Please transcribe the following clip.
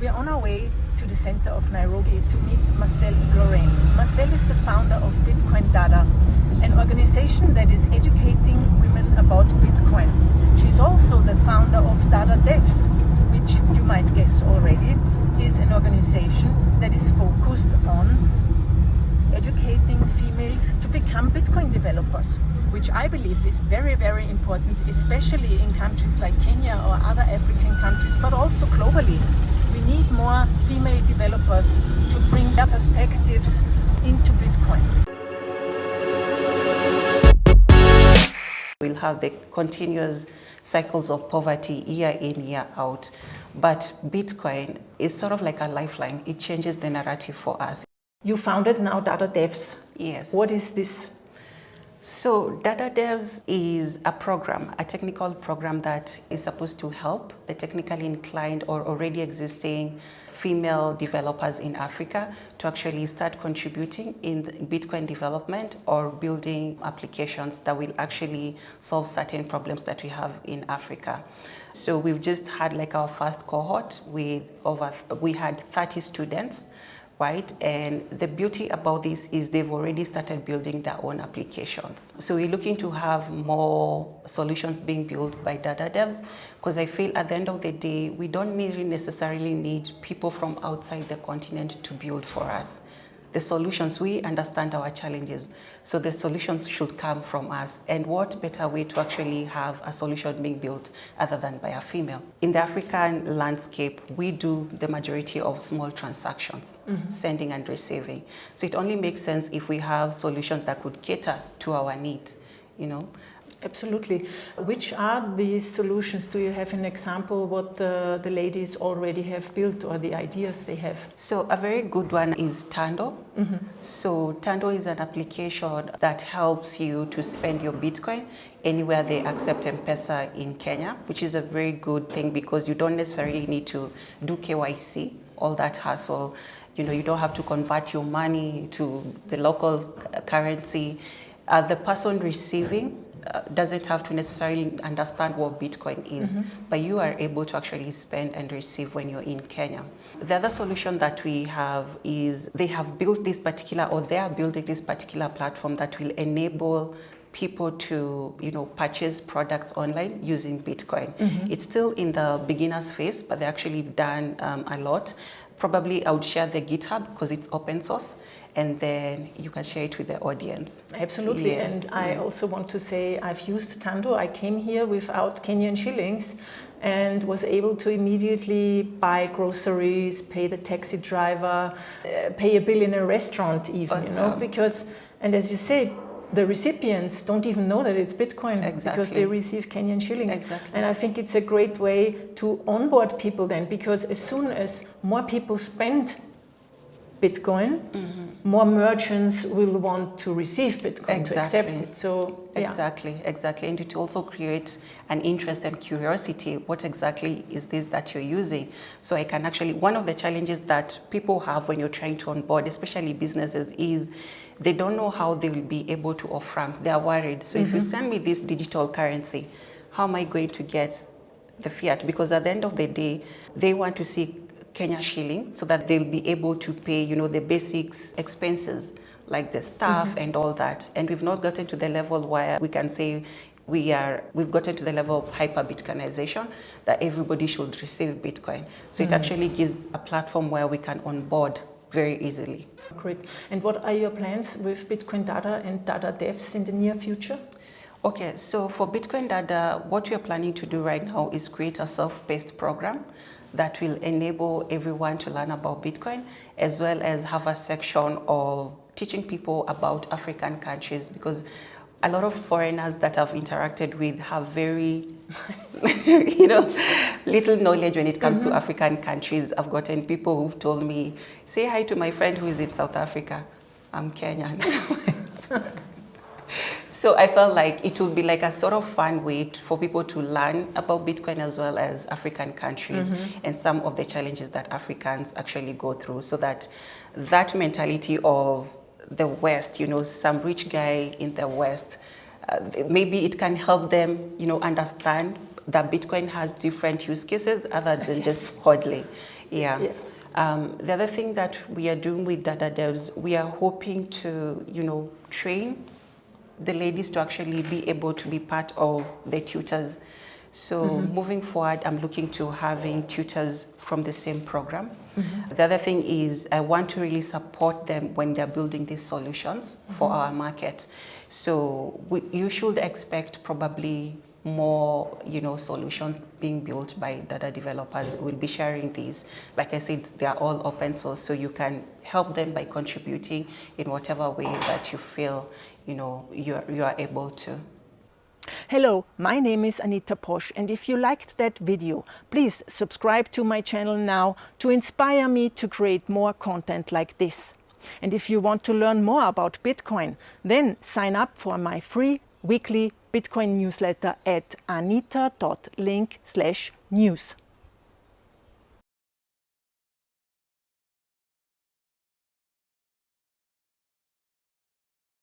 We're on our way to the center of Nairobi to meet Marcel Lorraine. Marcel is the founder of Bitcoin Dada, an organization that is educating women about Bitcoin. She's also the founder of Dada Devs, which you might guess already is an organization that is focused on educating females to become Bitcoin developers, which I believe is very, very important, especially in countries like Kenya or other African countries, but also globally. We need more female developers to bring their perspectives into Bitcoin. We'll have the continuous cycles of poverty year in, year out. But Bitcoin is sort of like a lifeline. It changes the narrative for us. You founded now Dada Devs. Yes. What is this? So Dada Devs is a program, a technical program that is supposed to help the technically inclined or already existing female developers in Africa to actually start contributing in Bitcoin development or building applications that will actually solve certain problems that we have in Africa. So we've just had like our first cohort we had 30 students. Right? And the beauty about this is they've already started building their own applications. So we're looking to have more solutions being built by Dada Devs, because I feel at the end of the day, we don't necessarily need people from outside the continent to build for us. The solutions, we understand our challenges, so the solutions should come from us. And what better way to actually have a solution being built other than by a female? In the African landscape, we do the majority of small transactions, sending and receiving. So it only makes sense if we have solutions that could cater to our needs, you know. Absolutely. Which are these solutions? Do you have an example what the ladies already have built or the ideas they have? So a very good one is Tando. So Tando is an application that helps you to spend your Bitcoin anywhere they accept M-Pesa in Kenya, which is a very good thing because you don't necessarily need to do KYC, all that hassle. You know, you don't have to convert your money to the local currency. The person receiving doesn't have to necessarily understand what Bitcoin is, but you are able to actually spend and receive when you're in Kenya. The other solution that we have is they have built this particular, or they are building this particular platform that will enable people to, you know, purchase products online using Bitcoin. It's still in the beginner's phase, but they actually done a lot. Probably I would share the GitHub because it's open source, and then you can share it with the audience. Absolutely, Yeah. and I also want to say I've used Tando. I came here without Kenyan shillings and was able to immediately buy groceries, pay the taxi driver, pay a bill in a restaurant even, Awesome. you know, because, and as you say, the recipients don't even know that it's Bitcoin because they receive Kenyan shillings. Exactly. And I think it's a great way to onboard people then, because as soon as more people spend Bitcoin, more merchants will want to receive Bitcoin to accept it. So yeah. Exactly. And it also creates an interest and curiosity. What exactly is this that you're using? So I can actually, one of the challenges that people have when you're trying to onboard, especially businesses, is they don't know how they will be able to off-ramp. They are worried. So if you send me this digital currency, how am I going to get the fiat? Because at the end of the day, they want to see Kenya shilling so that they'll be able to pay, you know, the basics expenses like the staff and all that. And we've not gotten to the level where we can say we've gotten to the level of hyper-Bitcoinization that everybody should receive Bitcoin. So it actually gives a platform where we can onboard very easily. Great. And what are your plans with Bitcoin Dada and Dada Devs in the near future? Okay, so for Bitcoin Dada, what we are planning to do right now is create a self-paced program that will enable everyone to learn about Bitcoin, as well as have a section of teaching people about African countries, because a lot of foreigners that I've interacted with have very, you know, little knowledge when it comes to African countries. I've gotten people who've told me, say hi to my friend who is in South Africa. I'm Kenyan. So I felt like it would be like a sort of fun way for people to learn about Bitcoin as well as African countries and some of the challenges that Africans actually go through, so that that mentality of the West, you know, some rich guy in the West, maybe it can help them, you know, understand that Bitcoin has different use cases other than just hodling. Yeah. Yeah. The other thing that we are doing with Dada Devs, we are hoping to, train the ladies to actually be able to be part of the tutors. So moving forward, I'm looking to having tutors from the same program. The other thing is I want to really support them when they're building these solutions for our market. So you should expect probably more, solutions being built by Dada developers. We'll be sharing these. Like I said, they are all open source, so you can help them by contributing in whatever way that you feel, you are able to. Hello, my name is Anita Posch, and if you liked that video, please subscribe to my channel now to inspire me to create more content like this. And if you want to learn more about Bitcoin, then sign up for my free weekly Bitcoin newsletter at anita.link/news.